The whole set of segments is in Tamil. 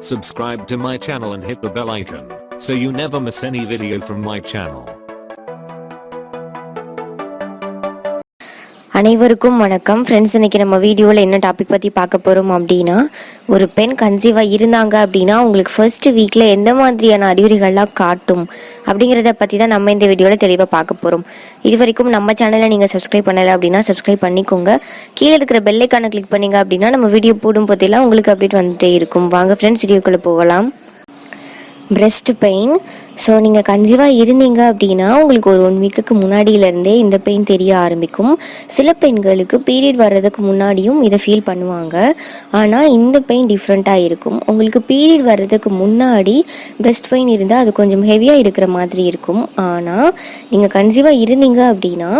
Subscribe to my channel and hit the bell icon so you never miss any video from my channel. அனைவருக்கும் வணக்கம் ஃப்ரெண்ட்ஸ். இன்னைக்கு நம்ம வீடியோவில் என்ன டாபிக் பற்றி பார்க்க போகிறோம் அப்படின்னா, ஒரு பெண் கன்சீவாக இருந்தாங்க அப்படின்னா உங்களுக்கு ஃபர்ஸ்ட் வீக்கில் எந்த மாதிரியான அறிகுறிகள்லாம் காட்டும் அப்படிங்கிறத பற்றி தான் நம்ம இந்த வீடியோவில் தெளிவாக பார்க்க போகிறோம். இது வரைக்கும் நம்ம சேனலை நீங்கள் சப்ஸ்கிரைப் பண்ணலை அப்படின்னா சப்ஸ்கிரைப் பண்ணிக்கோங்க. கீழே இருக்கிற பெல் ஐக்கானை கிளிக் பண்ணிங்க அப்படின்னா நம்ம வீடியோ போடும் போதெல்லாம் உங்களுக்கு அப்டேட் வந்துட்டே இருக்கும். வாங்க ஃப்ரெண்ட்ஸ், வீடியோக்குள்ளே போகலாம். Breast pain. ஸோ நீங்கள் கன்சீவாக இருந்தீங்க அப்படின்னா உங்களுக்கு ஒரு 1 வீக்குக்கு முன்னாடியிலேருந்தே இந்த பெயின் தெரிய ஆரம்பிக்கும். சில பெண்களுக்கு பீரியட் வர்றதுக்கு முன்னாடியும் இதை ஃபீல் பண்ணுவாங்க. ஆனால் இந்த பெயின் டிஃப்ரெண்ட்டாக இருக்கும். உங்களுக்கு பீரியட் வர்றதுக்கு முன்னாடி பிரெஸ்ட் பெயின் இருந்தால் அது கொஞ்சம் ஹெவியாக இருக்கிற மாதிரி இருக்கும். ஆனால் நீங்கள் கன்சீவாக இருந்தீங்க அப்படின்னா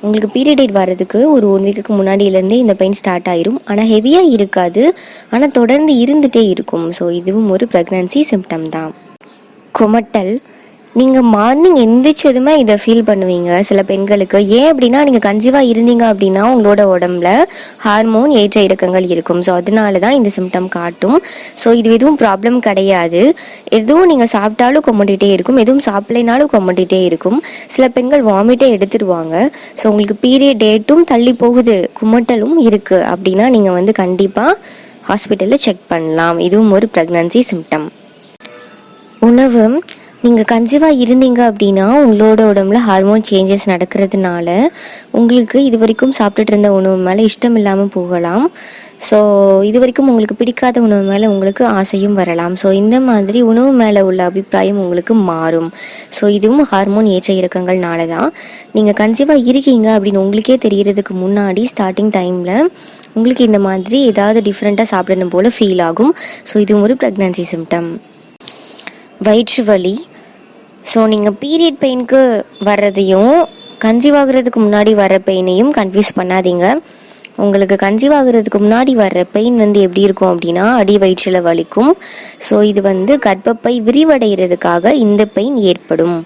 உங்களுக்கு பீரியட் வர்றதுக்கு ஒரு 1 வீக்குக்கு முன்னாடியிலேருந்தே இந்த பெயின் ஸ்டார்ட் ஆயிரும். ஆனால் ஹெவியாக இருக்காது, ஆனால் தொடர்ந்து இருந்துகிட்டே இருக்கும். ஸோ இதுவும் ஒரு ப்ரெக்னன்சி சிம்டம் தான். குமட்டல். நீங்கள் மார்னிங் எந்திரிச்சதுமே இதை ஃபீல் பண்ணுவீங்க சில பெண்களுக்கு. ஏன் அப்படின்னா நீங்கள் கன்சீவாக இருந்தீங்க அப்படின்னா உங்களோட உடம்புல ஹார்மோன் ஏற்ற இறக்கங்கள் இருக்கும். ஸோ அதனால தான் இந்த சிம்டம் காட்டும். ஸோ இது எதுவும் ப்ராப்ளம் கிடையாது. எதுவும் நீங்கள் சாப்பிட்டாலும் கொமட்டிகிட்டே இருக்கும், எதுவும் சாப்பிட்லைனாலும் கொமட்டிகிட்டே இருக்கும். சில பெண்கள் வாமிட்டே எடுத்துடுவாங்க. ஸோ உங்களுக்கு பீரியட் டேட்டும் தள்ளி போகுது, குமட்டலும் இருக்குது அப்படின்னா நீங்கள் கண்டிப்பாக ஹாஸ்பிட்டலில் செக் பண்ணலாம். இதுவும் ஒரு ப்ரெக்னன்சி சிம்டம். உணவு. நீங்கள் கன்சீவாக இருந்தீங்க அப்படின்னா உங்களோட உடம்புல ஹார்மோன் சேஞ்சஸ் நடக்கிறதுனால உங்களுக்கு இது வரைக்கும் சாப்பிட்டுட்டு இருந்த உணவு மேலே இஷ்டம் இல்லாமல் போகலாம். ஸோ இது வரைக்கும் உங்களுக்கு பிடிக்காத உணவு மேலே உங்களுக்கு ஆசையும் வரலாம். ஸோ இந்த மாதிரி உணவு மேலே உள்ள அபிப்பிராயம் உங்களுக்கு மாறும். ஸோ இதுவும் ஹார்மோன் ஏற்ற இறக்கங்கள்னால தான். நீங்கள் கன்சீவாக இருக்கீங்க அப்படின்னு உங்களுக்கே தெரியறதுக்கு முன்னாடி ஸ்டார்டிங் டைமில் உங்களுக்கு இந்த மாதிரி ஏதாவது டிஃப்ரெண்ட்டாக சாப்பிடணும் போல் ஃபீல் ஆகும். ஸோ இதுவும் ஒரு ப்ரெக்னன்சி சிம்டம். வயிற்று வலி. ஸோ நீங்கள் பீரியட் பெயினுக்கு வர்றதையும் கன்சீவ் ஆகிறதுக்கு முன்னாடி வர்ற பெயினையும் கன்ஃபியூஸ் பண்ணாதீங்க. உங்களுக்கு கன்சீவ் ஆகிறதுக்கு முன்னாடி வர்ற பெயின் எப்படி இருக்கும் அப்படின்னா அடி வயிற்றில் வலிக்கும். ஸோ இது கர்ப்பப்பை விரிவடைகிறதுக்காக இந்த பெயின் ஏற்படும்.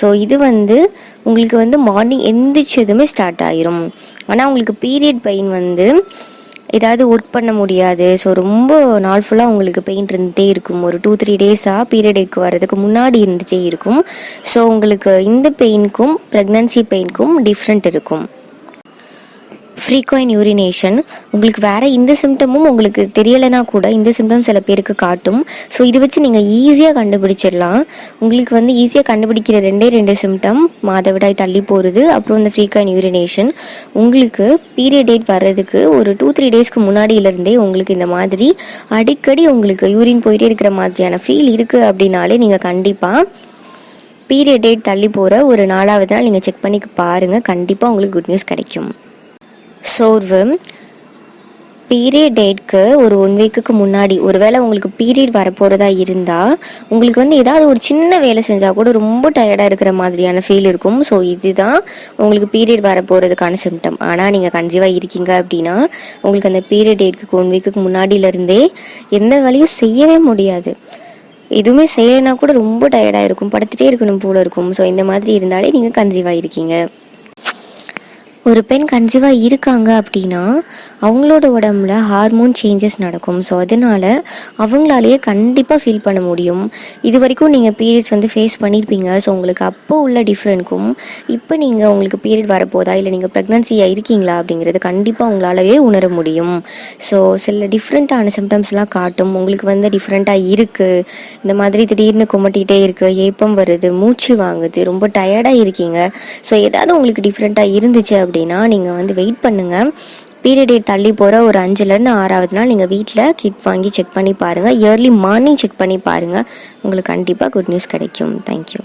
ஸோ இது உங்களுக்கு மார்னிங் எந்திரிச்சதுமே ஸ்டார்ட் ஆயிரும். ஆனால் உங்களுக்கு பீரியட் பெயின் ஏதாவது ஒர்க் பண்ண முடியாது. ஸோ ரொம்ப நாள் ஃபுல்லாக உங்களுக்கு பெயின் இருந்துகிட்டே இருக்கும். ஒரு 2-3 டேஸாக பீரியடுக்கு வர்றதுக்கு முன்னாடி இருந்துகிட்டே இருக்கும். ஸோ உங்களுக்கு இந்த பெயினுக்கும் ப்ரெக்னன்சி பெயினுக்கும் டிஃப்ரெண்ட் இருக்கும். Frequent urination. உங்களுக்கு வேறு இந்த சிம்டமும் உங்களுக்கு தெரியலைனா கூட இந்த சிம்டம் சில பேருக்கு காட்டும். ஸோ இதை வச்சு நீங்கள் ஈஸியாக கண்டுபிடிச்சிடலாம். உங்களுக்கு ஈஸியாக கண்டுபிடிக்கிற 2 சிம்டம் மாதவிடாய் தள்ளி போகிறது, அப்புறம் இந்த ஃப்ரீக்வெண்ட் யூரினேஷன். உங்களுக்கு பீரியட் டேட் வர்றதுக்கு ஒரு 2-3 டேஸ்க்கு முன்னாடியிலேருந்தே உங்களுக்கு இந்த மாதிரி அடிக்கடி உங்களுக்கு யூரின் போயிட்டே இருக்கிற மாதிரியான ஃபீல் இருக்குது அப்படின்னாலே நீங்கள் கண்டிப்பாக பீரியட் டேட் தள்ளி போகிற ஒரு 4வது நாள் நீங்கள் செக் பண்ணி பாருங்கள். கண்டிப்பாக உங்களுக்கு குட் நியூஸ் கிடைக்கும். சோர்வு. பீரியட் டேட்க்கு ஒரு 1 வீக்குக்கு முன்னாடி ஒருவேளை உங்களுக்கு பீரியட் வரப்போகிறதா இருந்தால் உங்களுக்கு ஏதாவது ஒரு சின்ன வேலை செஞ்சால் கூட ரொம்ப டயர்டாக இருக்கிற மாதிரியான ஃபீல் இருக்கும். ஸோ இதுதான் உங்களுக்கு பீரியட் வரப்போகிறதுக்கான சிம்டம். ஆனால் நீங்கள் கன்சீவாக இருக்கீங்க அப்படின்னா உங்களுக்கு அந்த பீரியட் டேட்க்கு 1 வீக்குக்கு முன்னாடியிலேருந்தே எந்த வேலையும் செய்யவே முடியாது. எதுவுமே செய்யலைன்னா கூட ரொம்ப டயர்டாக இருக்கும், படுத்துகிட்டே இருக்கணும் போல இருக்கும். ஸோ இந்த மாதிரி இருந்தாலே நீங்கள் கன்சீவாக இருக்கீங்க. ஒரு பெண் கன்சீவாக இருக்காங்க அப்படின்னா அவங்களோட உடம்புல ஹார்மோன் சேஞ்சஸ் நடக்கும். ஸோ அதனால் அவங்களாலேயே கண்டிப்பாக ஃபீல் பண்ண முடியும். இது வரைக்கும் நீங்கள் பீரியட்ஸ் ஃபேஸ் பண்ணியிருப்பீங்க. ஸோ உங்களுக்கு அப்போ உள்ள டிஃப்ரெண்ட்க்கும் இப்போ உங்களுக்கு பீரியட் வரப்போதா இல்லை நீங்கள் ப்ரெக்னன்சியாக இருக்கீங்களா அப்படிங்கிறது கண்டிப்பாக உங்களாலேயே உணர முடியும். ஸோ சில டிஃப்ரெண்ட்டான சிம்டம்ஸ்லாம் காட்டும். உங்களுக்கு டிஃப்ரெண்ட்டாக இருக்குது, இந்த மாதிரி திடீர்னு குமட்டிகிட்டே இருக்குது, ஏப்பம் வருது, மூச்சு வாங்குது, ரொம்ப டயர்டாக இருக்கீங்க. ஸோ ஏதாவது உங்களுக்கு டிஃப்ரெண்ட்டாக இருந்துச்சு அப்படின்னா நீங்கள் வெயிட் பண்ணுங்கள். பீரியட் டேட் தள்ளி போகிற ஒரு 5லேருந்து 6வது நாள் நீங்கள் வீட்டில் கிட் வாங்கி செக் பண்ணி பாருங்கள். இயர்லி மார்னிங் செக் பண்ணி பாருங்கள். உங்களுக்கு கண்டிப்பாக குட் நியூஸ் கிடைக்கும். தேங்க்யூ.